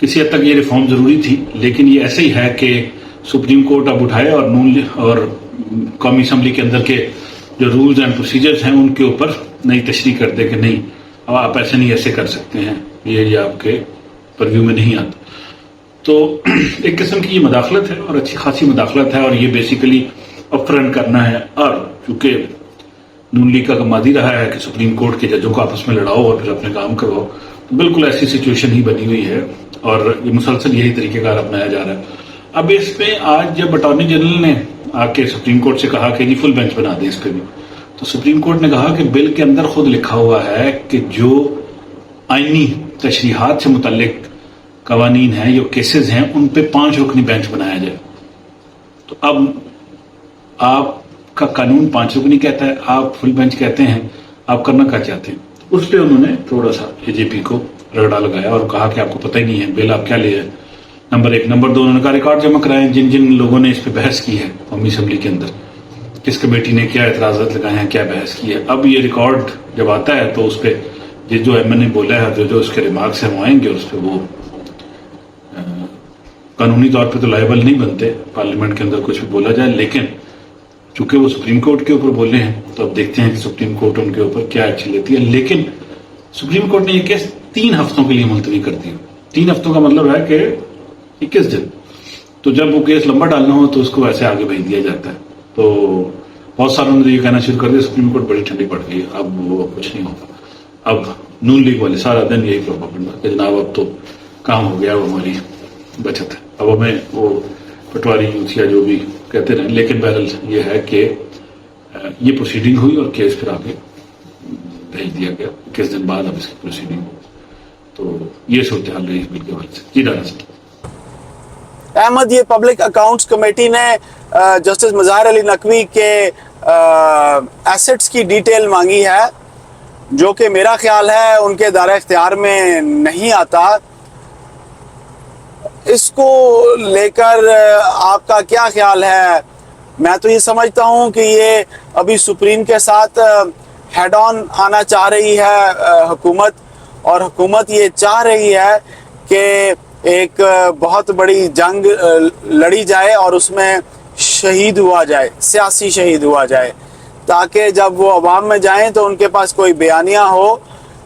کسی حد تک یہ ریفارم ضروری تھی، لیکن یہ ایسے ہی ہے کہ سپریم کورٹ اب اٹھائے اور قومی اسمبلی کے اندر کے جو رولز اینڈ پروسیجرز ہیں ان کے اوپر نئی تشریح کر دے کہ نہیں اب آپ ایسے نہیں ایسے کر سکتے ہیں، یہ آپ کے پرویو میں نہیں آتا. تو ایک قسم کی یہ مداخلت ہے اور اچھی خاصی مداخلت ہے، اور یہ بیسیکلی اپفرنٹ کرنا ہے. اور چونکہ نون لیگ کا کمادی رہا ہے کہ سپریم کورٹ کے ججوں کو آپس میں لڑاؤ اور پھر اپنے کام کرواؤ، تو بالکل ایسی سچویشن ہی بنی ہوئی ہے اور یہ مسلسل یہی طریقہ کار اپنایا جا رہا ہے. اب اس میں آج جب اٹارنی جنرل نے آ کے سپریم کورٹ سے کہا کہ جی فل بینچ بنا دیں اس پہ بھی، تو سپریم کورٹ نے کہا کہ بل کے اندر خود لکھا ہوا ہے کہ جو آئینی تشریحات سے متعلق قوانین ہیں، جو کیسز ہیں، ان پہ 5 رکنی بینچ بنایا جائے. تو اب آپ کا قانون 5 رکنی کہتا ہے، آپ فل بینچ کہتے ہیں، آپ کرنا کیا چاہتے ہیں؟ اس پہ انہوں نے تھوڑا سا اے جے پی کو رگڑا لگایا اور کہا کہ آپ کو پتہ ہی نہیں ہے بل آپ کیا لے ہے. نمبر 1. نمبر 2 انہوں نے کہا ریکارڈ جمع کرائیں جن جن لوگوں نے اس پہ بحث کی ہے قومی اسمبلی کے اندر، کس کمیٹی نے کیا اعتراضات لگائے ہیں، کیا بحث کی ہے. اب یہ ریکارڈ جب آتا ہے تو اس پہ جو ایم این نے بولا ہے، جو اس کے ریمارکس ہیں وہ آئیں گے، اور اس پہ وہ قانونی طور پہ تو لائبل نہیں بنتے پارلیمنٹ کے اندر کچھ بھی بولا جائے، لیکن چونکہ وہ سپریم کورٹ کے اوپر بولے ہیں تو اب دیکھتے ہیں کہ سپریم کورٹ ان کے اوپر کیا ایکشن لیتی ہے. لیکن سپریم کورٹ نے یہ کیس 3 ہفتوں کے لیے ملتوی کر دی. 3 ہفتوں کا مطلب ہے کہ 21 دن. تو جب وہ کیس لمبا ڈالنا ہو تو اس کو ایسے آگے بھیج دیا جاتا ہے. تو بہت ساروں نے یہ کہنا شروع کر دیا سپریم کورٹ بڑی ٹھنڈی پڑ گئی، اب وہ کچھ نہیں ہوگا. اب نون لیگ والے سارا دن یہی پروپیگنڈا کہ جناب اب تو کام ہو گیا، وہ ہماری بچت ہے، اب ہمیں وہ پٹواری یوتھیا جو بھی کہتے رہیں. لیکن بہرحال یہ ہے کہ یہ پروسیڈنگ ہوئی اور کیس پھر آگے بھیج دیا گیا 21 دن بعد اب اس کی پروسیڈنگ ہوئی. تو یہ صورتحال رہی بل کے حوالے سے. جی ڈاکٹر صاحب. احمد، یہ پبلک اکاؤنٹس کمیٹی نے جسٹس مظاہر علی نقوی کے ایسٹس کی ڈیٹیل مانگی ہے، جو کہ میرا خیال ہے ان کے دائرہ اختیار میں نہیں آتا. اس کو لے کر آپ کا کیا خیال ہے؟ میں تو یہ سمجھتا ہوں کہ یہ ابھی سپریم کے ساتھ ہیڈ آن آنا چاہ رہی ہے حکومت، اور حکومت یہ چاہ رہی ہے کہ ایک بہت بڑی جنگ لڑی جائے اور اس میں شہید ہوا جائے، سیاسی شہید ہوا جائے، تاکہ جب وہ عوام میں جائیں تو ان کے پاس کوئی بیانیہ ہو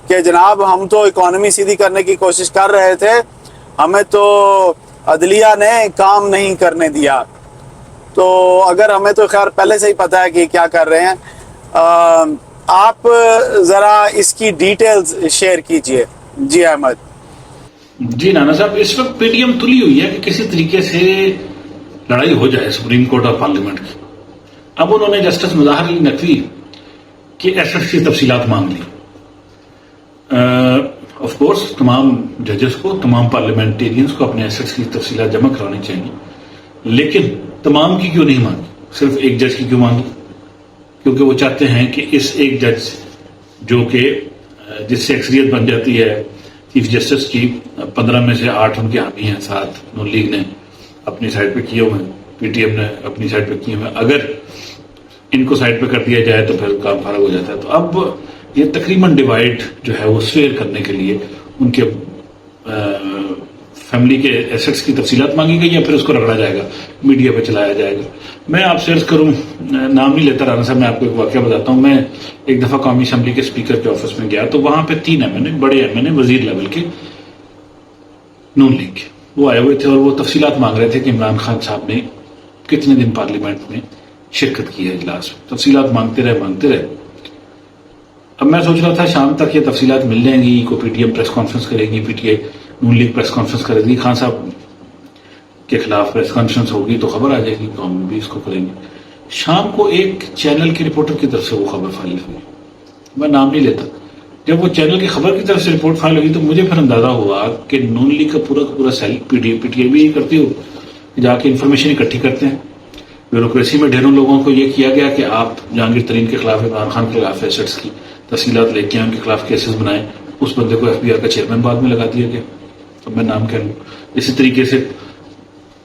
کہ جناب ہم تو اکانومی سیدھی کرنے کی کوشش کر رہے تھے، ہمیں تو عدلیہ نے کام نہیں کرنے دیا. تو اگر ہمیں تو خیر پہلے سے ہی پتہ ہے کہ کیا کر رہے ہیں. آپ ذرا اس کی ڈیٹیلز شیئر کیجئے. جی احمد. جی نانا صاحب، اس وقت پی ٹی ایم تلی ہوئی ہے کہ کسی طریقے سے لڑائی ہو جائے سپریم کورٹ اور پارلیمنٹ کی. اب انہوں نے جسٹس مظاہر علی نقوی کے ایسٹس کی تفصیلات مانگ لی. آف کورس تمام ججز کو، تمام پارلیمنٹیرینز کو اپنے ایسٹس کی تفصیلات جمع کرانی چاہیے، لیکن تمام کی کیوں نہیں مانگی؟ صرف ایک جج کی کیوں مانگی؟ کیونکہ وہ چاہتے ہیں کہ اس ایک جج جو کہ جس سے اکثریت بن جاتی ہے چیف جسٹس کی، 15 میں سے 8 ان کے حامی ہیں، 7 نون لیگ نے اپنی سائڈ پہ کیے ہوئے ہیں، پی ٹی ایم نے اپنی سائڈ پہ کیے ہوئے ہیں. اگر ان کو سائڈ پہ کر دیا جائے تو پھر کام فارغ ہو جاتا ہے. تو اب یہ تقریباً ڈیوائڈ جو ہے وہ سویئر کرنے کے لیے ان کے فیملی کے ایسٹس کی تفصیلات مانگی گئی، یا پھر اس کو رگڑا جائے گا، میڈیا پہ چلایا جائے گا. میں آپ سے عرض کروں، نام نہیں لیتا رانا صاحب، میں آپ کو ایک واقعہ بتاتا ہوں. میں ایک دفعہ قومی اسمبلی کے اسپیکر کے آفس میں گیا تو وہاں پہ 3 ایم این اے، بڑے ایم این اے، وزیر لیول کے نون لیگ کے، وہ آئے ہوئے تھے اور وہ تفصیلات مانگ رہے تھے کہ عمران خان صاحب نے کتنے دن پارلیمنٹ میں شرکت کی ہے اجلاس میں. تفصیلات مانگتے رہے. اب میں سوچ رہا تھا شام تک یہ تفصیلات مل جائیں گی، کو P T M press conference کرے گی، P T A Noon League press conference کرے گی، خان صاحب کے خلاف پریس کانفرنس ہوگی تو خبر آ جائے گی، تو ہم بھی اس کو کریں گے. شام کو ایک چینل کے رپورٹر کی طرف سے وہ خبر فائل ہوئی، میں نام نہیں لیتا. جب وہ چینل کی خبر کی طرف سے رپورٹ فائل ہوئی تو مجھے پھر اندازہ ہوا کہ نون لیگ کا پورا سیل، پی ٹی اے بھی یہ کرتی ہو، جا کے انفارمیشن اکٹھی کرتے ہیں. بیوروکریسی میں ڈھیروں لوگوں کو یہ کیا گیا کہ آپ جہانگیر ترین کے خلاف، عمران خان کے خلاف ایسٹس کی تفصیلات لے کے ان کے خلاف کیسز بنائیں. اس بندے کو ایف بی آئی کا چیئرمین بعد میں لگا دیا گیا، تو میں نام کہہ لوں. اسی طریقے سے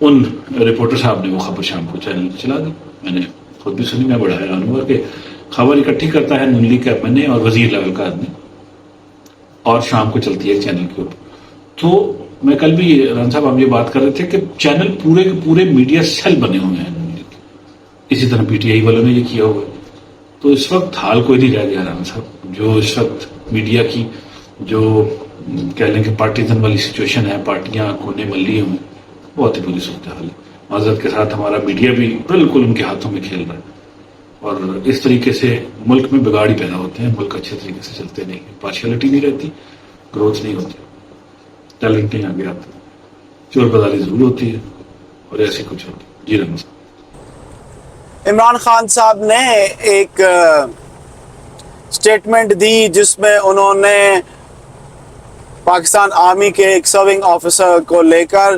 ان رپورٹر صاحب نے وہ خبر شام کو چینل چلا دی. میں نے خود بھی سنی، میں بڑا حیران ہوا کہ خبر اکٹھی کرتا ہے نون لیگ کا ایم این اے اور وزیر لیول کا آدمی، اور شام کو چلتی ہے چینل کے اوپر. تو میں کل بھی ران صاحب ہم یہ بات کر رہے تھے کہ چینل پورے کے پورے میڈیا سیل بنے ہوئے ہیں، اسی طرح پی ٹی آئی والوں نے یہ کیا ہوا ہے. تو اس وقت حال کوئی نہیں رہ گیا ران صاحب. جو اس وقت میڈیا کی جو کہہ لیں کہ پارٹیزن والی سچویشن ہے، پارٹیاں کونے ملی ہوئے، بہت ہی بری صورتحال ہے. معذرت کے ساتھ ہمارا میڈیا بھی بالکل ان کے ہاتھوں میں کھیل رہا ہے، اور اس طریقے سے ملک میں بگاڑ ہی پیدا ہوتے ہیں، ملک اچھے طریقے سے چلتے نہیں، پارشلٹی نہیں رہتی، گروتھ نہیں ہوتی، ٹیلنٹ نہیں آگے آتا، چور بازاری ضرور ہوتی ہے، اور ایسے کچھ ہوتی ہے. جی رحمت صاحب. عمران خان صاحب نے ایک سٹیٹمنٹ دی جس میں انہوں نے پاکستان آرمی کے ایک سرونگ آفیسر کو لے کر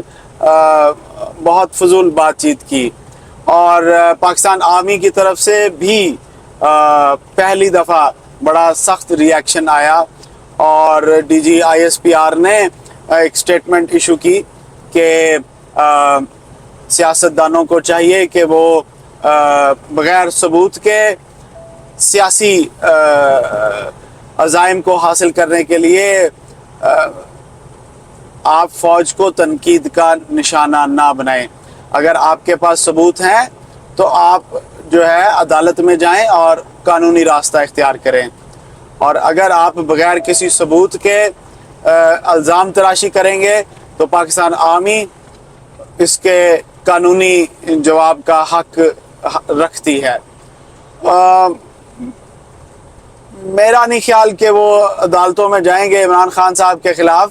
بہت فضول بات چیت کی، اور پاکستان آرمی کی طرف سے بھی پہلی دفعہ بڑا سخت ری ایکشن آیا، اور D G I S P R نے ایک سٹیٹمنٹ ایشو کی کہ سیاستدانوں کو چاہیے کہ وہ بغیر ثبوت کے سیاسی عزائم کو حاصل کرنے کے لیے آپ فوج کو تنقید کا نشانہ نہ بنائیں. اگر آپ کے پاس ثبوت ہیں تو آپ جو ہے عدالت میں جائیں اور قانونی راستہ اختیار کریں، اور اگر آپ بغیر کسی ثبوت کے الزام تراشی کریں گے تو پاکستان آرمی اس کے قانونی جواب کا حق رکھتی ہے. میرا نہیں خیال کہ وہ عدالتوں میں جائیں گے عمران خان صاحب کے خلاف،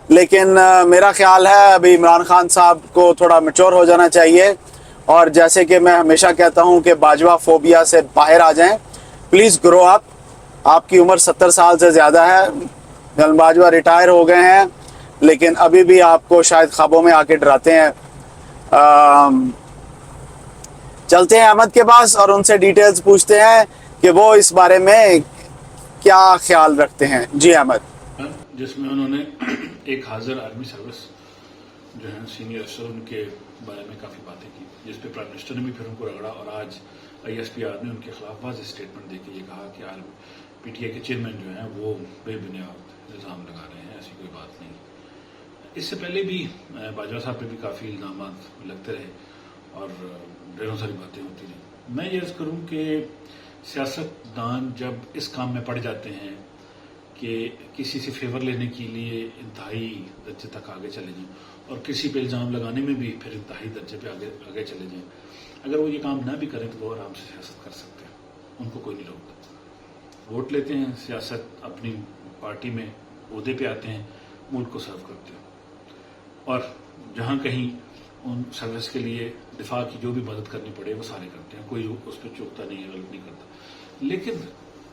لیکن میرا خیال ہے ابھی عمران خان صاحب کو تھوڑا میچور ہو جانا چاہیے، اور جیسے کہ میں ہمیشہ کہتا ہوں کہ باجوہ فوبیا سے باہر آ جائیں. پلیز گرو اپ. آپ کی عمر 70 سال سے زیادہ ہے، جنرل باجوہ ریٹائر ہو گئے ہیں، لیکن ابھی بھی آپ کو شاید خوابوں میں آ کے ڈراتے ہیں. چلتے ہیں احمد کے پاس اور ان سے ڈیٹیلز پوچھتے ہیں کہ وہ اس بارے میں کیا خیال رکھتے ہیں. جی احمد. جس میں انہوں نے ایک حاضر آرمی سروس جو ہے سینئر افسر ان کے بارے میں کافی باتیں کی، جس پہ پرائم منسٹر نے بھی پھر ان کو رگڑا، اور آج آئی ایس پی آر نے ان کے خلاف واضح اسٹیٹمنٹ دے کے یہ کہا کہ پی ٹی آئی کے چیئرمین جو ہیں وہ بے بنیاد الزام لگا رہے ہیں، ایسی کوئی بات نہیں. اس سے پہلے بھی باجوہ صاحب پہ بھی کافی الزامات لگتے رہے اور ڈھیروں ساری باتیں ہوتی رہیں. میں یہ عرض کروں کہ سیاستدان جب اس کام میں پڑ جاتے ہیں کہ کسی سے فیور لینے کے لیے انتہائی درجے تک آگے چلے جائیں، اور کسی پہ الزام لگانے میں بھی پھر انتہائی درجے پہ آگے چلے جائیں، اگر وہ یہ کام نہ بھی کریں تو وہ آرام سے سیاست کر سکتے ہیں، ان کو کوئی نہیں روکتا. ووٹ لیتے ہیں، سیاست اپنی پارٹی میں عہدے پہ آتے ہیں، ملک کو سرو کرتے ہیں، اور جہاں کہیں ان سروس کے لیے دفاع کی جو بھی مدد کرنی پڑے وہ سارے کرتے ہیں، کوئی اس پہ چوکتا نہیں ہے، غلط نہیں کرتا. لیکن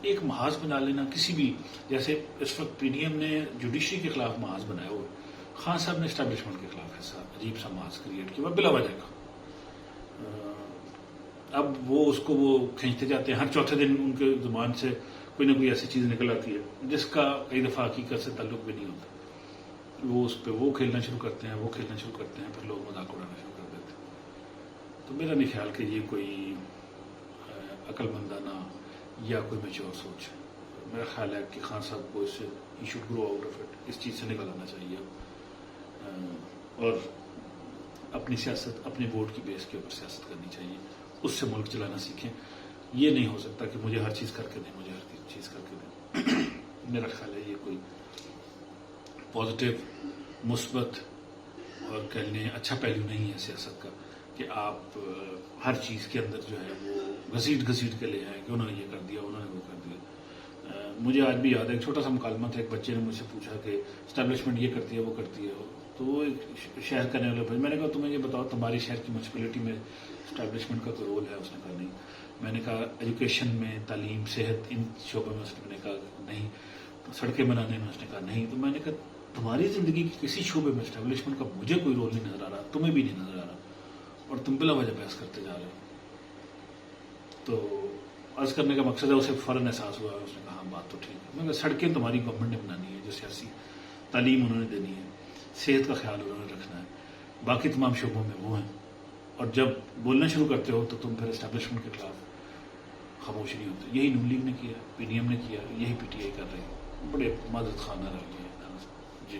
ایک محاذ بنا لینا کسی بھی، جیسے اس وقت پی ڈی ایم نے جوڈیشری کے خلاف محاذ بنایا ہوا، خان صاحب نے اسٹیبلشمنٹ کے خلاف ایسا عجیب سا محاذ کریٹ کیا بلا وجہ کا. اب وہ اس کو وہ کھینچتے جاتے ہیں، ہر چوتھے دن ان کے زبان سے کوئی نہ کوئی ایسی چیز نکل آتی ہے جس کا کئی دفعہ حقیقت سے تعلق بھی نہیں ہوتا. وہ اس پہ وہ کھیلنا شروع کرتے ہیں، وہ کھیلنا شروع کرتے ہیں، پھر لوگ مذاق اڑانا شروع کر دیتے ہیں. تو میرا نہیں خیال کہ یہ کوئی عقل مندانہ یا کوئی میچور سوچ ہے. میرا خیال ہے کہ خان صاحب کو اس سے ہی should grow out of it, اس چیز سے نکل آنا چاہیے، اور اپنی سیاست اپنے ووٹ کی بیس کے اوپر سیاست کرنی چاہیے، اس سے ملک چلانا سیکھیں. یہ نہیں ہو سکتا کہ مجھے ہر چیز کر کے دیں، مجھے ہر چیز کر کے دیں. میرا خیال ہے یہ کوئی پازیٹیو مثبت اور کہہ لیں اچھا پہلو نہیں ہے سیاست کا کہ آپ ہر چیز کے اندر جو ہے وہ گھسیٹ کے لے آئیں کہ انہوں نے یہ کر دیا، انہوں نے وہ کر دیا. مجھے آج بھی یاد ہے ایک چھوٹا سا مکالمہ تھا، ایک بچے نے مجھ سے پوچھا کہ اسٹیبلشمنٹ یہ کرتی ہے وہ کرتی ہے، تو وہ ایک شہر کرنے والے میں نے کہا تمہیں یہ بتاؤ تمہاری شہر کی میونسپلٹی میں اسٹیبلشمنٹ کا کوئی رول ہے؟ اس نے کہا نہیں. میں نے کہا ایجوکیشن میں، تعلیم، صحت، ان شعبوں میں؟ اس نے کہا نہیں. سڑکیں بنانے میں؟ اس نے کہا نہیں. تو میں نے کہا تمہاری زندگی کے کسی شعبے میں اسٹیبلشمنٹ کا مجھے کوئی رول نہیں نظر آ رہا، تمہیں بھی نہیں نظر آ رہا، اور تم بلا وجہ بحث کرتے جا رہے ہو. تو عرض کرنے کا مقصد ہے اسے فوراً احساس ہوا. اس نے کہا ہاں بات تو ٹھیک ہے. میں کہا سڑکیں تمہاری گورنمنٹ نے بنانی ہے جو سیاسی، تعلیم انہوں نے دینی ہے، صحت کا خیال انہوں نے رکھنا ہے، باقی تمام شعبوں میں وہ ہیں. اور جب بولنا شروع کرتے ہو تو تم پھر اسٹیبلشمنٹ کے خلاف خاموش نہیں ہوتے. یہی نون لیگ نے کیا، پی ڈی ایم نے کیا، یہی پی ٹی آئی کر رہے ہیں. بڑے معذرت خانہ رہ گئے. جی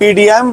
PDM